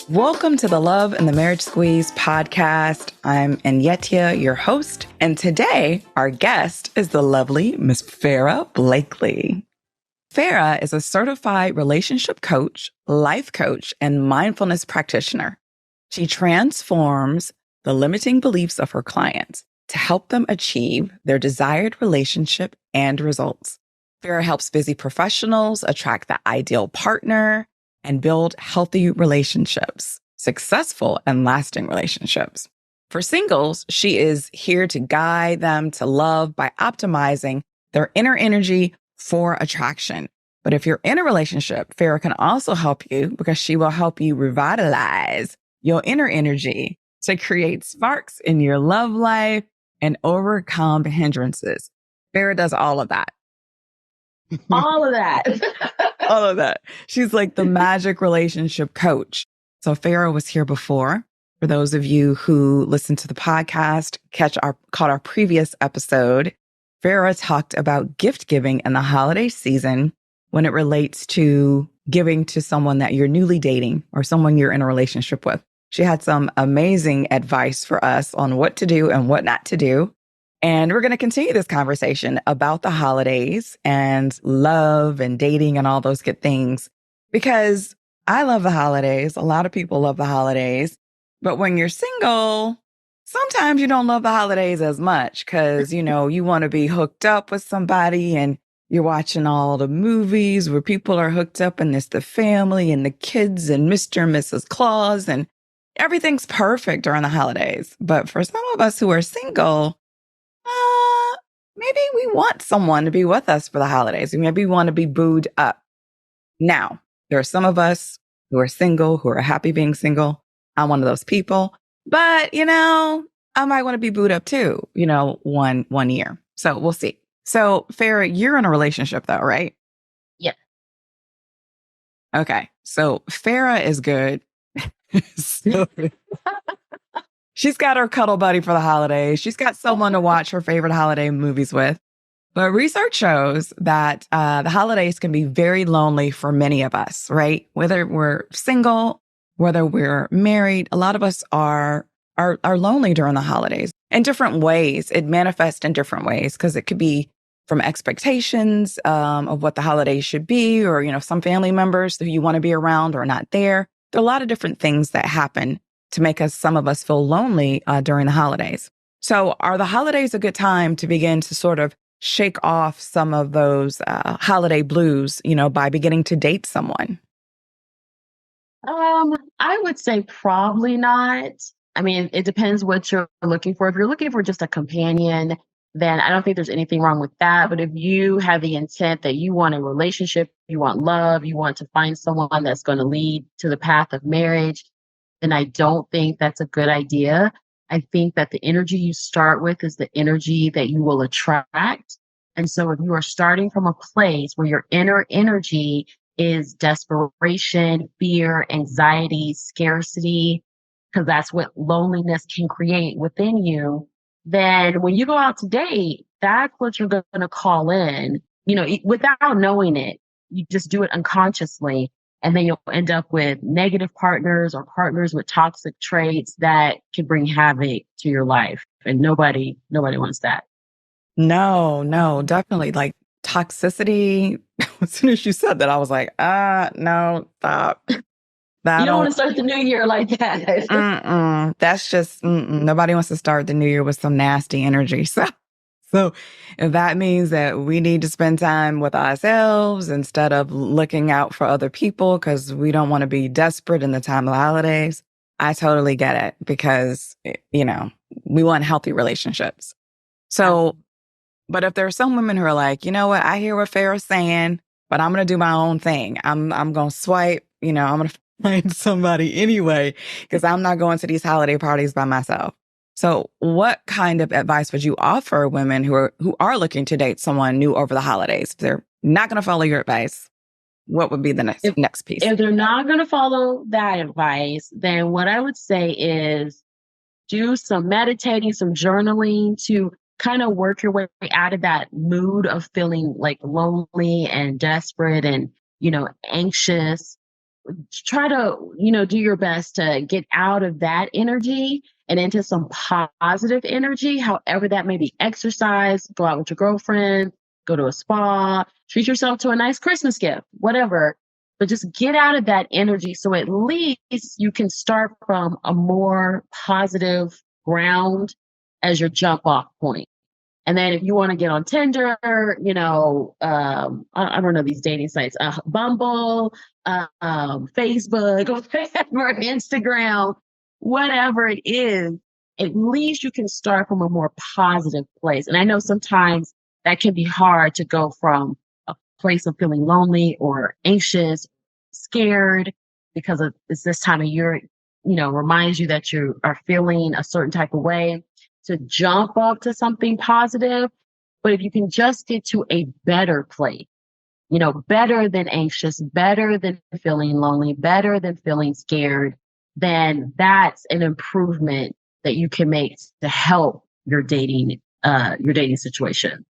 Welcome to the Love and the Marriage Squeeze podcast. I'm Enyetia, your host, and today our guest is the lovely Miss Farrah Blakely. Farrah is a certified relationship coach, life coach, and mindfulness practitioner. She transforms the limiting beliefs of her clients to help them achieve their desired relationship and results. Farrah helps busy professionals attract the ideal partner and build healthy relationships, successful and lasting relationships. For singles, she is here to guide them to love by optimizing their inner energy for attraction. But if you're in a relationship, Farrah can also help you because she will help you revitalize your inner energy to create sparks in your love life and overcome hindrances. Farrah does all of that. All of that. All of that. She's like the magic relationship coach. So Farrah was here before. For those of you who listened to the podcast, caught our previous episode, Farrah talked about gift giving in the holiday season when it relates to giving to someone that you're newly dating or someone you're in a relationship with. She had some amazing advice for us on what to do and what not to do. And we're going to continue this conversation about the holidays and love and dating and all those good things, because I love the holidays. A lot of people love the holidays. But when you're single, sometimes you don't love the holidays as much because, you want to be hooked up with somebody and you're watching all the movies where people are hooked up and it's the family and the kids and Mr. and Mrs. Claus and everything's perfect during the holidays. But for some of us who are single, maybe we want someone to be with us for the holidays. Maybe we want to be booed up. Now, there are some of us who are single, who are happy being single. I'm one of those people. But, I might want to be booed up too, one year. So we'll see. So, Farrah, you're in a relationship though, right? Yeah. Okay. So Farrah is good. She's got her cuddle buddy for the holidays. She's got someone to watch her favorite holiday movies with. But research shows that the holidays can be very lonely for many of us, right? Whether we're single, whether we're married, a lot of us are lonely during the holidays in different ways. It manifests in different ways because it could be from expectations of what the holidays should be, or, some family members who you want to be around are not there. There are a lot of different things that happen to make some of us feel lonely during the holidays. So are the holidays a good time to begin to sort of shake off some of those holiday blues, by beginning to date someone? I would say probably not. I mean, it depends what you're looking for. If you're looking for just a companion, then I don't think there's anything wrong with that. But if you have the intent that you want a relationship, you want love, you want to find someone that's going to lead to the path of marriage, then I don't think that's a good idea. I think that the energy you start with is the energy that you will attract. And so if you are starting from a place where your inner energy is desperation, fear, anxiety, scarcity, because that's what loneliness can create within you, then when you go out to date, that's what you're going to call in, without knowing it. You just do it unconsciously. And then you'll end up with negative partners or partners with toxic traits that can bring havoc to your life. And nobody wants that. No, definitely. Like toxicity. As soon as you said that, I was like, no, stop. You don't want to start the new year like that. That's just, nobody wants to start the new year with some nasty energy. So if that means that we need to spend time with ourselves instead of looking out for other people because we don't want to be desperate in the time of the holidays, I totally get it because, we want healthy relationships. So, but if there are some women who are like, you know what, I hear what Farrah's saying, but I'm going to do my own thing. I'm going to swipe, I'm going to find somebody anyway because I'm not going to these holiday parties by myself. So what kind of advice would you offer women who are looking to date someone new over the holidays? If they're not going to follow your advice, what would be the next piece? If they're not going to follow that advice, then what I would say is do some meditating, some journaling to kind of work your way out of that mood of feeling like lonely and desperate and, anxious. try to, do your best to get out of that energy and into some positive energy, however that may be. Exercise, go out with your girlfriend, go to a spa, treat yourself to a nice Christmas gift, whatever. But just get out of that energy so at least you can start from a more positive ground as your jump off point. And then if you want to get on Tinder, I don't know these dating sites, Bumble, Facebook, whatever, Instagram, whatever it is, at least you can start from a more positive place. And I know sometimes that can be hard to go from a place of feeling lonely or anxious, scared, because it's this time of year, reminds you that you are feeling a certain type of way, to jump up to something positive. But if you can just get to a better place, better than anxious, better than feeling lonely, better than feeling scared, then that's an improvement that you can make to help your dating situation.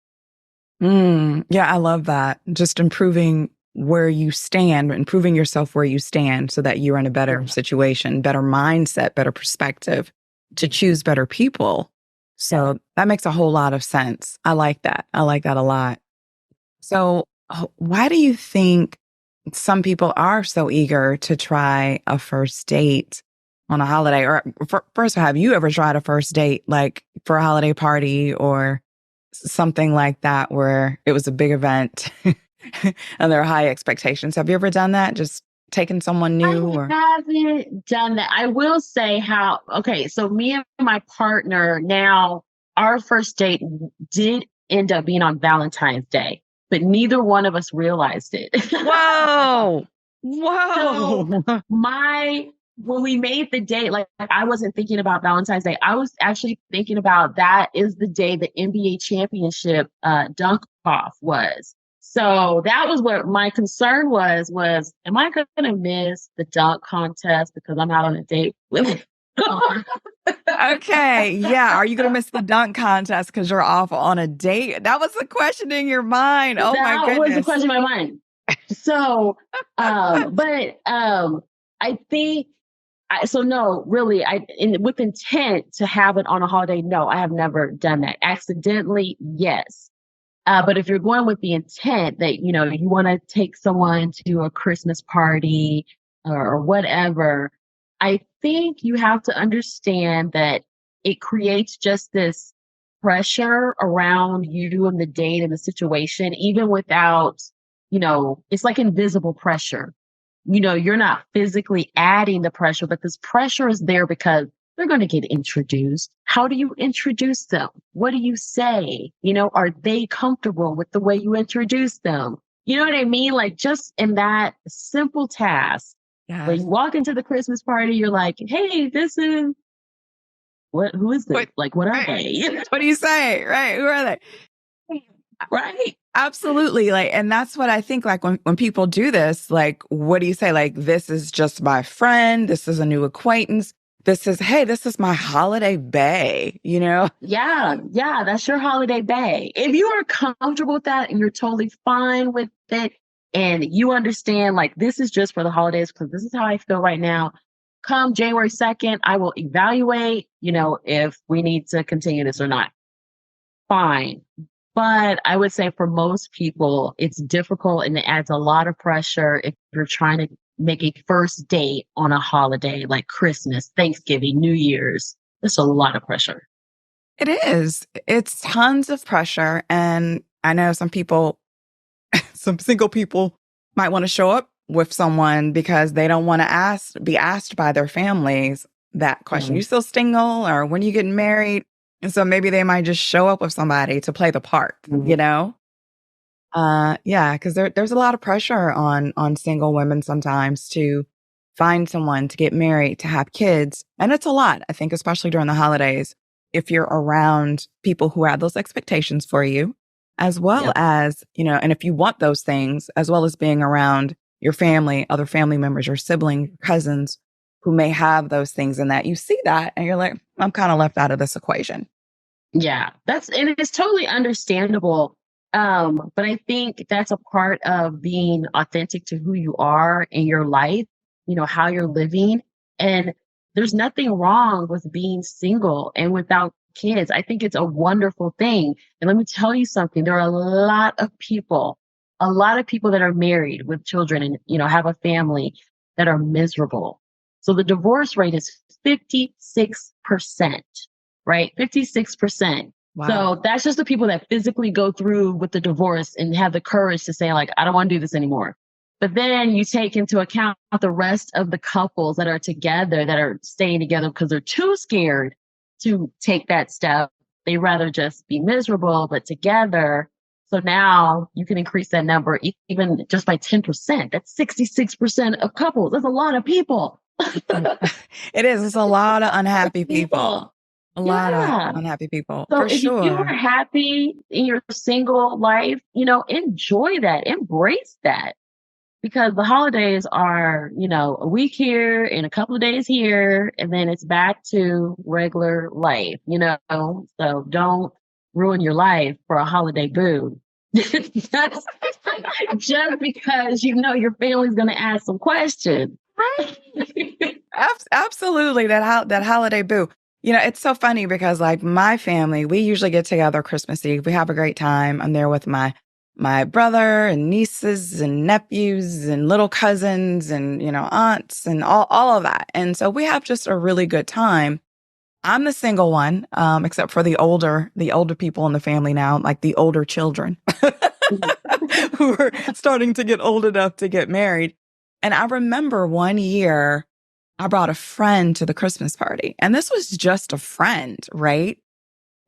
Yeah, I love that. Just improving where you stand, improving yourself where you stand so that you're in a better situation, better mindset, better perspective to choose better people. So that makes a whole lot of sense. I like that. I like that a lot. So why do you think some people are so eager to try a first date on a holiday? Or first, have you ever tried a first date, like for a holiday party or something like that, where it was a big event and there are high expectations? Have you ever done that? Just taken someone new? I haven't done that. I will say so me and my partner now, our first date did end up being on Valentine's Day, but neither one of us realized it. Whoa. Whoa. So when we made the date, like I wasn't thinking about Valentine's Day. I was actually thinking about that is the day the NBA championship dunk off was. So that was what my concern was, am I going to miss the dunk contest because I'm out on a date with Okay. Yeah. Are you going to miss the dunk contest because you're off on a date? That was the question in your mind. Oh my goodness. That was the question in my mind. So, I think, no, really, with intent to have it on a holiday, no, I have never done that. Accidentally, yes. But if you're going with the intent that, you want to take someone to a Christmas party or whatever, I think you have to understand that it creates just this pressure around you and the date and the situation, even without, it's like invisible pressure. You're not physically adding the pressure, but this pressure is there because they're going to get introduced. How do you introduce them? What do you say? Are they comfortable with the way you introduce them? You know what I mean? Like just in that simple task, when you walk into the Christmas party, you're like, hey, this is who is this? Like, what are they? What do you say? Right. Who are they? Right. Absolutely. And that's what I think, when people do this, what do you say? This is just my friend. This is a new acquaintance. This is my holiday bae, Yeah, that's your holiday bae. If you are comfortable with that and you're totally fine with it and you understand, this is just for the holidays because this is how I feel right now. Come January 2nd, I will evaluate, if we need to continue this or not. Fine. But I would say for most people, it's difficult and it adds a lot of pressure if you're trying to make a first date on a holiday like Christmas, Thanksgiving, New Year's. It's a lot of pressure. It is. It's tons of pressure. And I know some single people might want to show up with someone because they don't want to be asked by their families that question. You still single, or when are you getting married? And so maybe they might just show up with somebody to play the part, because there's a lot of pressure on single women sometimes to find someone, to get married, to have kids. And it's a lot, I think, especially during the holidays, if you're around people who have those expectations for you, as well as, and if you want those things, as well as being around your family, other family members, your siblings, cousins who may have those things, and that you see that and you're like, I'm kind of left out of this equation. Yeah, and it's totally understandable. But I think that's a part of being authentic to who you are in your life. how you're living. And there's nothing wrong with being single and without kids. I think it's a wonderful thing. And let me tell you something, there are a lot of people that are married with children and, have a family that are miserable. So the divorce rate is 56%, right? 56%. Wow. So that's just the people that physically go through with the divorce and have the courage to say, like, I don't want to do this anymore. But then you take into account the rest of the couples that are together, that are staying together because they're too scared to take that step. They rather just be miserable, but together. So now you can increase that number even just by 10%. That's 66% of couples. That's a lot of people. It is. It's a lot of unhappy people. A lot of unhappy people. So for if sure. you are happy in your single life, enjoy that, embrace that. Because the holidays are, a week here and a couple of days here, and then it's back to regular life, So don't ruin your life for a holiday boo. Just because your family's going to ask some questions. Right. Absolutely. That holiday boo. It's so funny because like my family, we usually get together Christmas Eve. We have a great time. I'm there with my brother and nieces and nephews and little cousins and, aunts and all of that. And so we have just a really good time. I'm the single one, except for the older people in the family now, like the older children who are starting to get old enough to get married. And I remember one year I brought a friend to the Christmas party, and this was just a friend, right?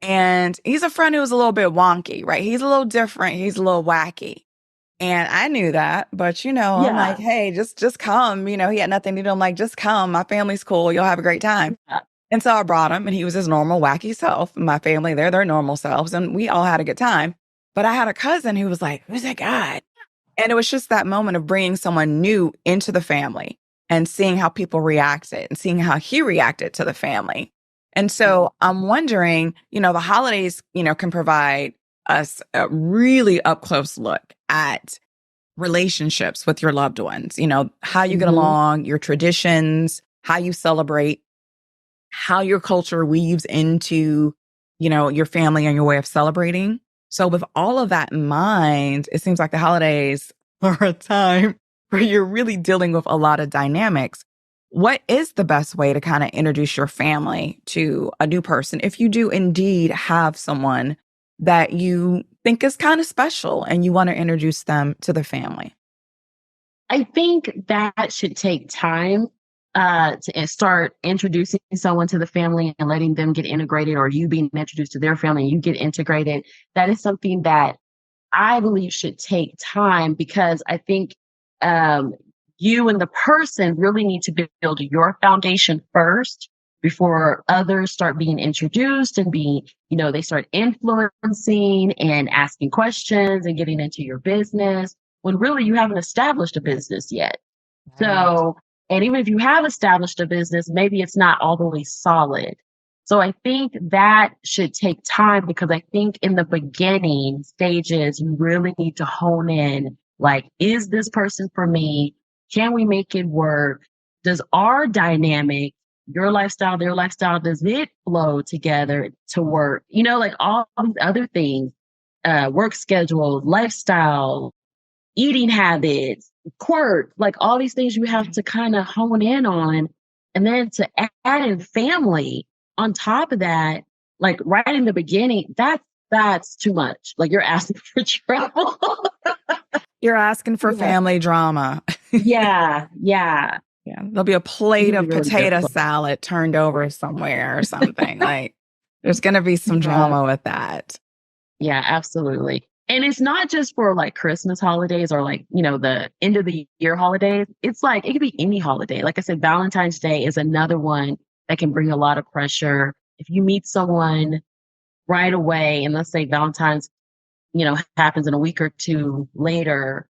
And he's a friend who's a little bit wonky, right? He's a little different. He's a little wacky. And I knew that, but I'm like, hey, just come. He had nothing to do. I'm like, just come. My family's cool. You'll have a great time. Yeah. And so I brought him, and he was his normal wacky self. My family, they're their normal selves, and we all had a good time. But I had a cousin who was like, who's that guy? And it was just that moment of bringing someone new into the family and seeing how people reacted and seeing how he reacted to the family. And so I'm wondering, the holidays, can provide us a really up close look at relationships with your loved ones, how you get along, your traditions, how you celebrate, how your culture weaves into, your family and your way of celebrating. So with all of that in mind, it seems like the holidays are a time where you're really dealing with a lot of dynamics. What is the best way to kind of introduce your family to a new person if you do indeed have someone that you think is kind of special and you want to introduce them to the family? I think that should take time to start introducing someone to the family and letting them get integrated, or you being introduced to their family and you get integrated. That is something that I believe should take time, because I think you and the person really need to build your foundation first before others start being introduced and being, they start influencing and asking questions and getting into your business when really you haven't established a business yet. Right. So, and even if you have established a business, maybe it's not all the way solid. So I think that should take time, because I think in the beginning stages, you really need to hone in, like, is this person for me? Can we make it work? Does our dynamic, your lifestyle, their lifestyle, does it flow together to work? Like all these other things, work schedule, lifestyle, eating habits, quirk, like all these things you have to kind of hone in on. And then to add in family on top of that, like right in the beginning, that's too much. Like you're asking for trouble. You're asking for family drama. Yeah. There'll be a plate of potato salad turned over somewhere or something. Like there's going to be some drama with that. Yeah, absolutely. And it's not just for like Christmas holidays or like, the end of the year holidays. It's like, it could be any holiday. Like I said, Valentine's Day is another one that can bring a lot of pressure. If you meet someone right away, and let's say Valentine's, happens in a week or two later,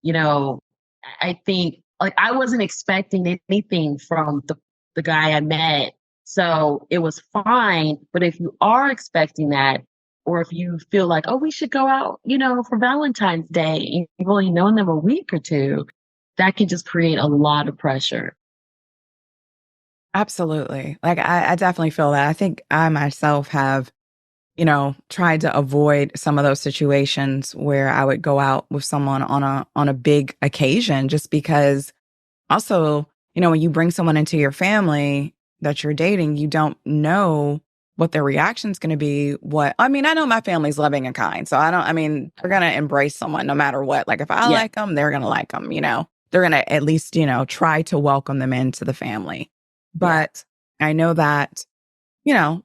I think like I wasn't expecting anything from the guy I met. So it was fine. But if you are expecting that, or if you feel like, oh, we should go out, for Valentine's Day, and you've only known them a week or two, that can just create a lot of pressure. Absolutely. Like I definitely feel that. I think I myself have, tried to avoid some of those situations where I would go out with someone on a big occasion just because also, when you bring someone into your family that you're dating, you don't know what their reaction's going to be. I know my family's loving and kind. So they're going to embrace someone no matter what. Like if I Yeah. like them, they're going to like them, they're going to at least, try to welcome them into the family. Yeah. But I know that, you know,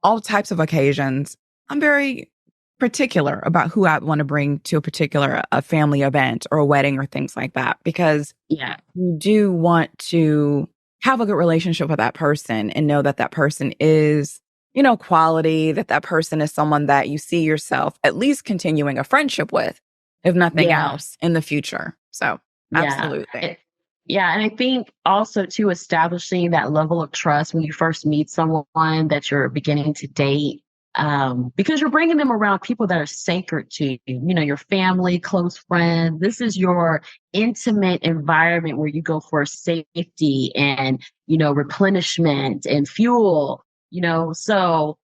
all types of occasions, I'm very particular about who I want to bring to a particular a family event or a wedding or things like that, because Yeah. you do want to have a good relationship with that person and know that that person is, quality, that that person is someone that you see yourself at least continuing a friendship with, if nothing Yeah. else, in the future. So, Yeah. absolutely. Yeah. And I think also too establishing that level of trust when you first meet someone that you're beginning to date, because you're bringing them around people that are sacred to you, your family, close friends. This is your intimate environment where you go for safety and, replenishment and fuel, so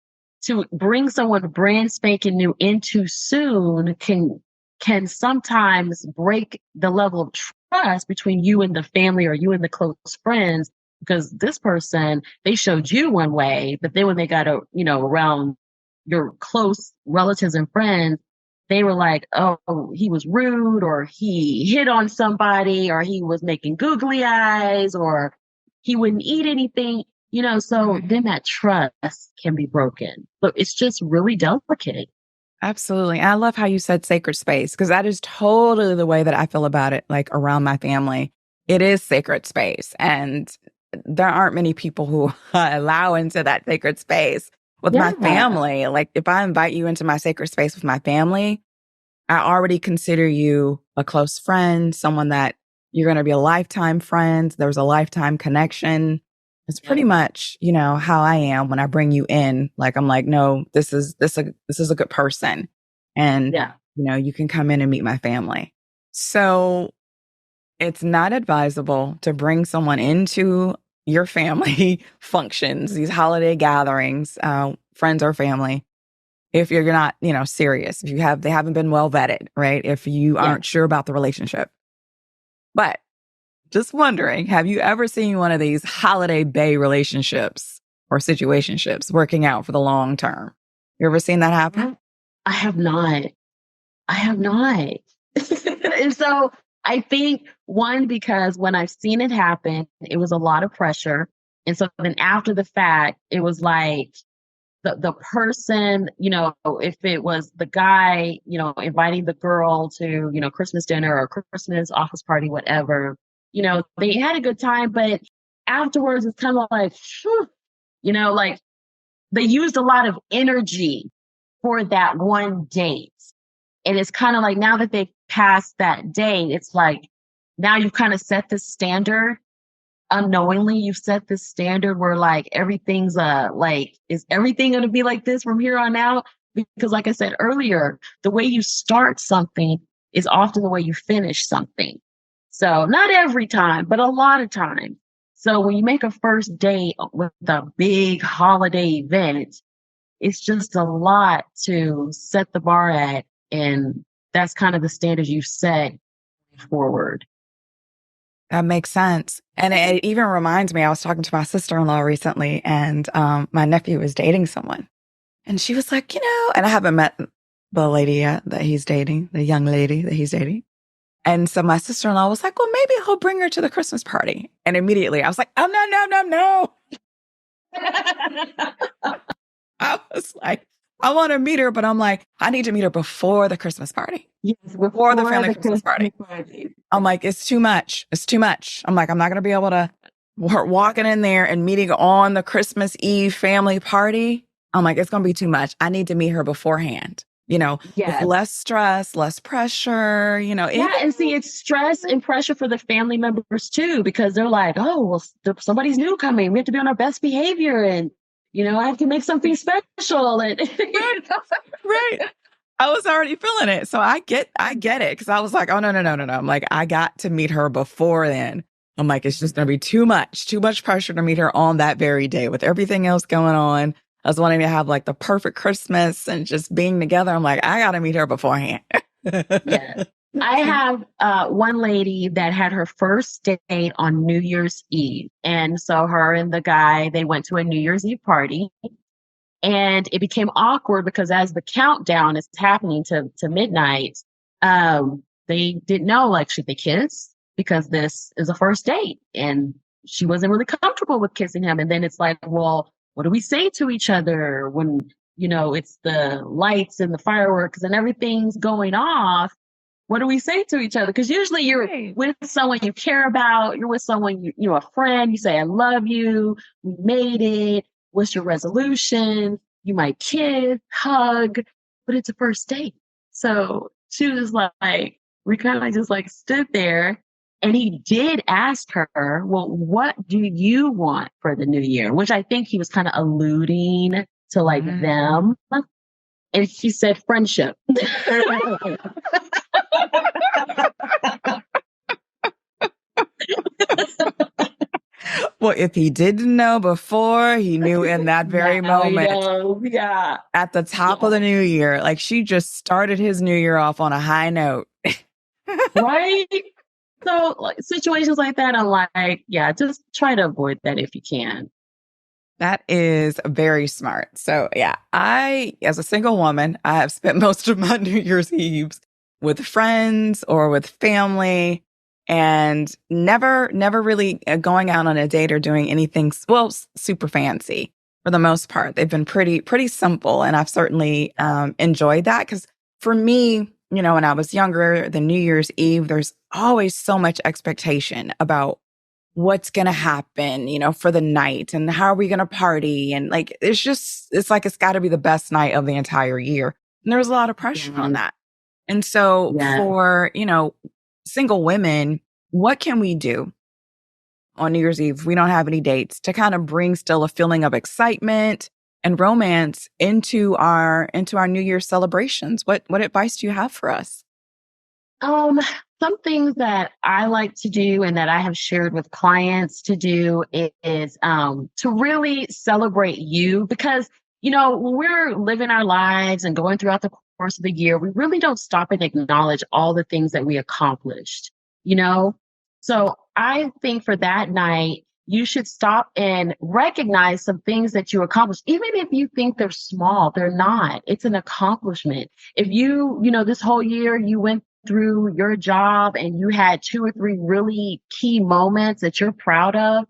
to bring someone brand spanking new in too soon can sometimes break the level of trust between you and the family or you and the close friends, because this person, they showed you one way, but then when they got around your close relatives and friends, they were like, oh, he was rude, or he hit on somebody, or he was making googly eyes, or he wouldn't eat anything, so then that trust can be broken. But it's just really delicate. Absolutely. And I love how you said sacred space, because that is totally the way that I feel about it, like around my family. It is sacred space. And there aren't many people who allow into that sacred space with my Yeah. family. Like if I invite you into my sacred space with my family, I already consider you a close friend, someone that you're going to be a lifetime friend. There's a lifetime connection. It's pretty much, how I am when I bring you in. Like I'm like, no, this is a good person, and Yeah. you can come in and meet my family. So it's not advisable to bring someone into your family functions, these holiday gatherings, friends or family, if you're not, serious, if they haven't been well vetted, right? If you Yeah. aren't sure about the relationship. But just wondering, have you ever seen one of these holiday bay relationships or situationships working out for the long term? You ever seen that happen? I have not. I have not. And so I think one, because when I've seen it happen, it was a lot of pressure. And so then after the fact, it was like the person, if it was the guy, inviting the girl to, Christmas dinner or Christmas office party, whatever, they had a good time, but afterwards it's kind of like, phew, like they used a lot of energy for that one date. And it's kind of like now that they've passed that date, it's like now you've kind of set the standard unknowingly. You've set this standard where like everything's like, is everything going to be like this from here on out? Because like I said earlier, the way you start something is often the way you finish something. So not every time, but a lot of times. So when you make a first date with a big holiday event, it's just a lot to set the bar at. And that's kind of the standards you set forward. That makes sense. And it even reminds me, I was talking to my sister-in-law recently, and my nephew was dating someone. And she was like, and I haven't met the lady yet that he's dating, the young lady that he's dating. And so my sister-in-law was like, well, maybe he'll bring her to the Christmas party. And immediately I was like, oh, no, no, no, no. I was like, I want to meet her, but I'm like, I need to meet her before the Christmas party, Yes, before the family Christmas party. I'm like, it's too much. It's too much. I'm like, I'm not going to be able to walking in there and meeting on the Christmas Eve family party. I'm like, it's going to be too much. I need to meet her beforehand, with Yes. less stress, less pressure, Yeah, and see, it's stress and pressure for the family members too, because they're like, oh, well, somebody's new coming. We have to be on our best behavior, and I have to make something special. And right. I was already feeling it. So I get it. Cause I was like, oh, no, no, no, no, no. I'm like, I got to meet her before then. I'm like, it's just going to be too much pressure to meet her on that very day with everything else going on. I was wanting to have like the perfect Christmas and just being together. I'm like, I got to meet her beforehand. Yes. I have one lady that had her first date on New Year's Eve. And so her and the guy, they went to a New Year's Eve party. And it became awkward because as the countdown is happening to midnight, they didn't know, like, should they kiss? Because this is a first date. And she wasn't really comfortable with kissing him. And then it's like, well, what do we say to each other when, it's the lights and the fireworks and everything's going off? What do we say to each other? Because usually you're with someone you care about, you're with someone, a friend, you say, I love you, we made it. What's your resolution? You might kiss, hug, but it's a first date. So she was like, we kind of just like stood there. And he did ask her, well, what do you want for the new year? Which I think he was kind of alluding to like them. And she said friendship. Well, if he didn't know before, he knew in that very moment. Yeah. At the top of the new year, like she just started his new year off on a high note. Right? So like, situations like that, I'm like, yeah, just try to avoid that if you can. That is very smart. So yeah, as a single woman, I have spent most of my New Year's Eves with friends or with family and never really going out on a date or doing anything, super fancy for the most part. They've been pretty simple. And I've certainly enjoyed that because for me, when I was younger, the New Year's Eve, there's always so much expectation about what's going to happen, for the night and how are we going to party? And like, it's like, it's got to be the best night of the entire year. And there's a lot of pressure on that. And so for, single women, what can we do on New Year's Eve? We don't have any dates to kind of bring still a feeling of excitement and romance into our New Year's celebrations. What advice do you have for us? Some things that I like to do and that I have shared with clients to do is to really celebrate you because, when we're living our lives and going throughout the course of the year, we really don't stop and acknowledge all the things that we accomplished, So I think for that night, you should stop and recognize some things that you accomplished. Even if you think they're small, they're not. It's an accomplishment. If you, this whole year you went through your job and you had 2 or 3 really key moments that you're proud of,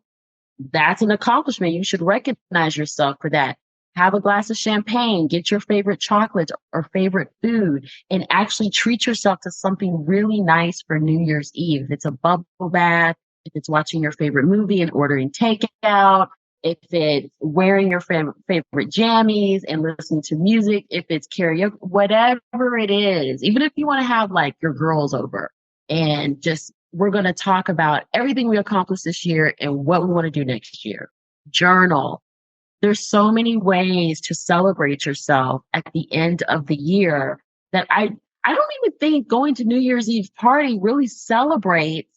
that's an accomplishment. You should recognize yourself for that. Have a glass of champagne, get your favorite chocolate or favorite food, and actually treat yourself to something really nice for New Year's Eve. If it's a bubble bath, if it's watching your favorite movie and ordering takeout, if it's wearing your favorite jammies and listening to music, if it's karaoke, whatever it is, even if you want to have like your girls over and just, we're going to talk about everything we accomplished this year and what we want to do next year. Journal. There's so many ways to celebrate yourself at the end of the year that I don't even think going to New Year's Eve party really celebrates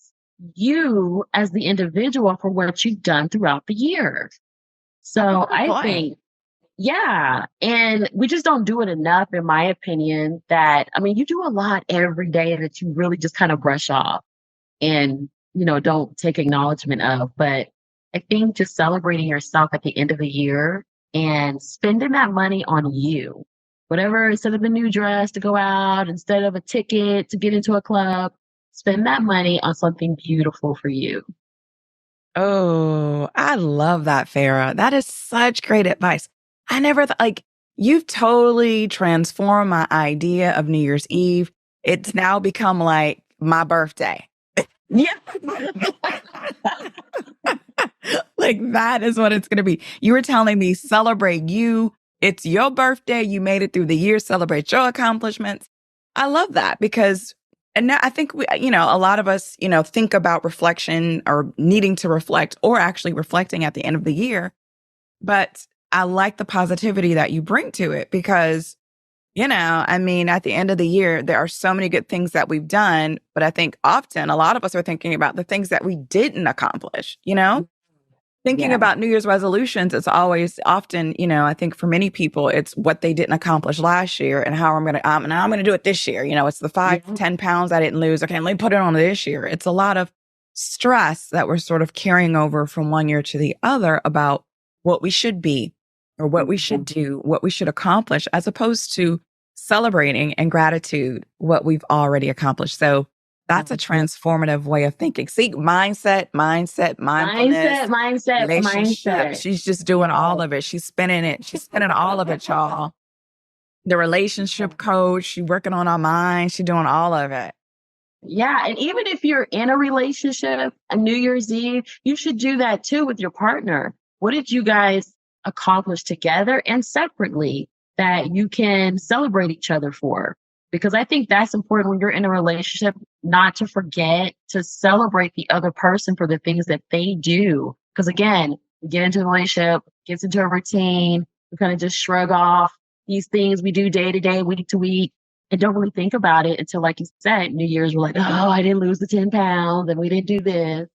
you as the individual for what you've done throughout the year. So I think, yeah. And we just don't do it enough, in my opinion, you do a lot every day that you really just kind of brush off and, don't take acknowledgement of. But I think just celebrating yourself at the end of the year and spending that money on you, whatever, instead of a new dress to go out, instead of a ticket to get into a club, spend that money on something beautiful for you. Oh, I love that, Farrah. That is such great advice. I never you've totally transformed my idea of New Year's Eve. It's now become like my birthday. Yeah. Like that is what it's going to be. You were telling me celebrate you. It's your birthday. You made it through the year. Celebrate your accomplishments. I love that because, and now I think we, a lot of us, think about reflection or needing to reflect or actually reflecting at the end of the year. But I like the positivity that you bring to it because I mean, at the end of the year, there are so many good things that we've done, but I think often a lot of us are thinking about the things that we didn't accomplish, Thinking Yeah. about New Year's resolutions, it's always often, I think for many people, it's what they didn't accomplish last year and how now I'm going to do it this year. It's the 10 pounds I didn't lose. Okay, let me put it on this year. It's a lot of stress that we're sort of carrying over from one year to the other about what we should be or what we should do, what we should accomplish, as opposed to celebrating and gratitude what we've already accomplished. So that's a transformative way of thinking. See, mindset, mindfulness, relationship. She's just doing all of it. She's spinning it. She's spinning all of it, y'all. The relationship coach, she's working on our mind. She's doing all of it. Yeah. And even if you're in a relationship, a New Year's Eve, you should do that too with your partner. What did you guys accomplish together and separately that you can celebrate each other for? Because I think that's important when you're in a relationship, not to forget to celebrate the other person for the things that they do. Because again, we get into a relationship, gets into a routine, we kind of just shrug off these things we do day to day, week to week, and don't really think about it until, like you said, New Year's, we're like, oh, I didn't lose the 10 pounds and we didn't do this.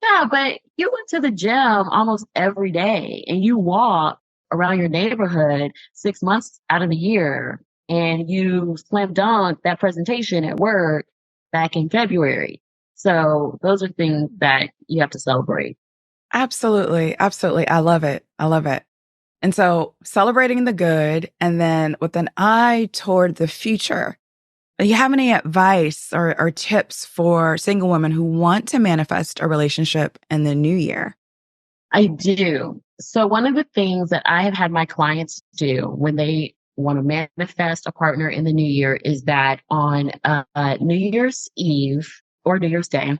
Yeah, but you went to the gym almost every day and you walk around your neighborhood 6 months out of the year and you slam dunk that presentation at work back in February. So those are things that you have to celebrate. Absolutely. Absolutely. I love it. I love it. And so celebrating the good and then with an eye toward the future. Do you have any advice or tips for single women who want to manifest a relationship in the new year? I do. So one of the things that I have had my clients do when they want to manifest a partner in the new year is that on New Year's Eve or New Year's Day,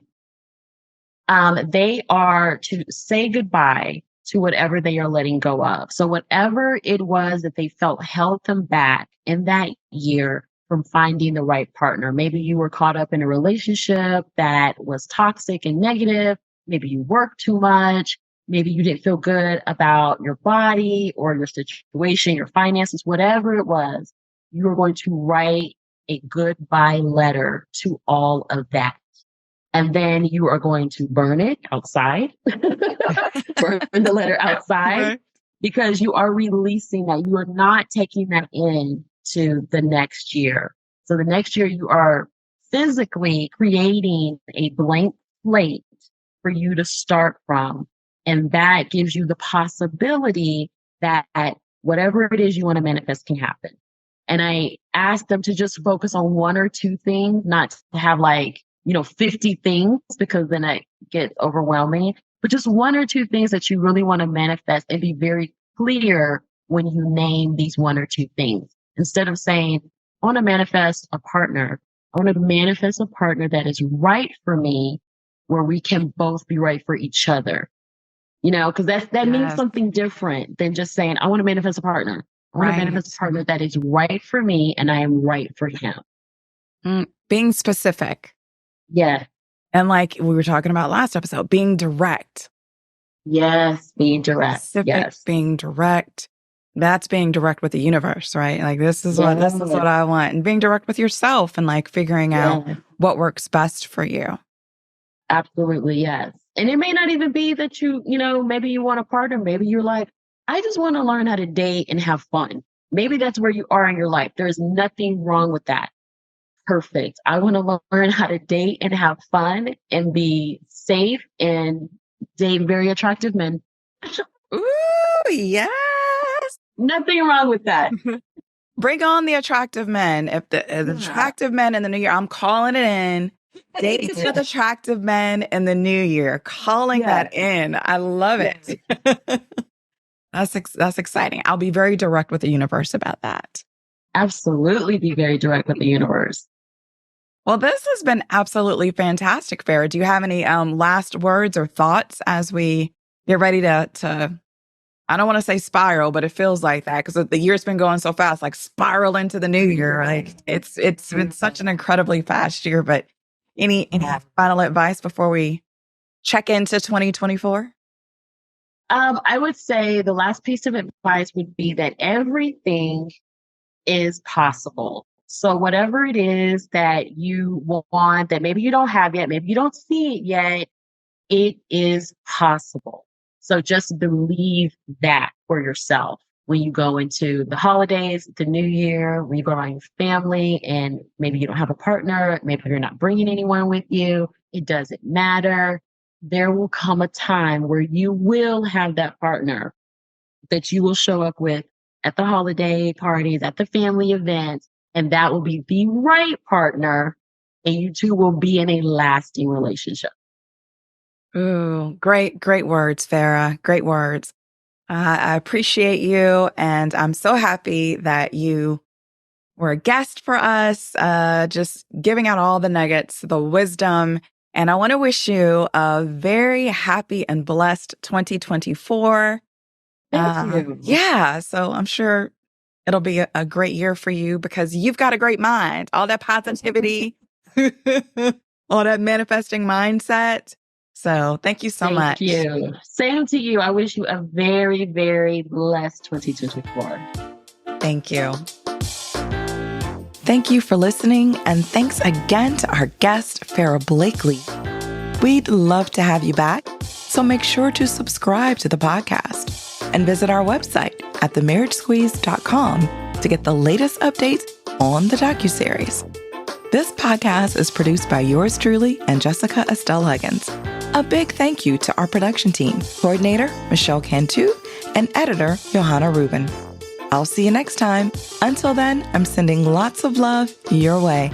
they are to say goodbye to whatever they are letting go of. So whatever it was that they felt held them back in that year from finding the right partner. Maybe you were caught up in a relationship that was toxic and negative. Maybe you worked too much. Maybe you didn't feel good about your body or your situation, your finances, whatever it was. You were going to write a goodbye letter to all of that. And then you are going to burn it outside, burn the letter outside, because you are releasing that. You are not taking that in to the next year. So the next year you are physically creating a blank slate for you to start from. And that gives you the possibility that whatever it is you want to manifest can happen. And I ask them to just focus on one or two things, not to have 50 things, because then it gets overwhelming, but just one or two things that you really want to manifest and be very clear when you name these one or two things. Instead of saying, I want to manifest a partner. I want to manifest a partner that is right for me, where we can both be right for each other. Because that means something different than just saying, I want to manifest a partner. I want to manifest a partner that is right for me and I am right for him. Being specific. Yeah. And like we were talking about last episode, being direct. Yes, being direct. Specific, yes. Being direct. That's being direct with the universe, right? Like this is what I want. And being direct with yourself and like figuring out what works best for you. Absolutely, yes. And it may not even be that maybe you want a partner. Maybe you're like, I just want to learn how to date and have fun. Maybe that's where you are in your life. There's nothing wrong with that. Perfect. I want to learn how to date and have fun and be safe and date very attractive men. Ooh, yes. Nothing wrong with that. Bring on the attractive men. If the attractive men in the new year, I'm calling it in. Date with attractive men in the new year. Calling that in. I love it. That's exciting. I'll be very direct with the universe about that. Absolutely be very direct with the universe. Well, this has been absolutely fantastic, Farrah. Do you have any last words or thoughts as we get ready to I don't want to say spiral, but it feels like that because the year's been going so fast, like spiral into the new year. Like it's been such an incredibly fast year, but any final advice before we check into 2024? I would say the last piece of advice would be that everything is possible. So whatever it is that you want that maybe you don't have yet, maybe you don't see it yet, it is possible. So just believe that for yourself when you go into the holidays, the new year, when you go around your family and maybe you don't have a partner, maybe you're not bringing anyone with you. It doesn't matter. There will come a time where you will have that partner that you will show up with at the holiday parties, at the family events, and that will be the right partner. And you two will be in a lasting relationship. Ooh, great words, Farrah. Great words. I appreciate you. And I'm so happy that you were a guest for us, just giving out all the nuggets, the wisdom. And I want to wish you a very happy and blessed 2024. Thank you. Yeah. So I'm sure it'll be a great year for you because you've got a great mind, all that positivity, all that manifesting mindset. So thank you so much. Thank you. Same to you. I wish you a very, very blessed 2024. Thank you. Thank you for listening, and thanks again to our guest, Farrah Blakely. We'd love to have you back, so make sure to subscribe to the podcast and visit our website at themarriagesqueeze.com to get the latest updates on the docuseries. This podcast is produced by yours truly and Jessica Estelle Huggins. A big thank you to our production team, coordinator Michelle Cantu and editor Johanna Rubin. I'll see you next time. Until then, I'm sending lots of love your way.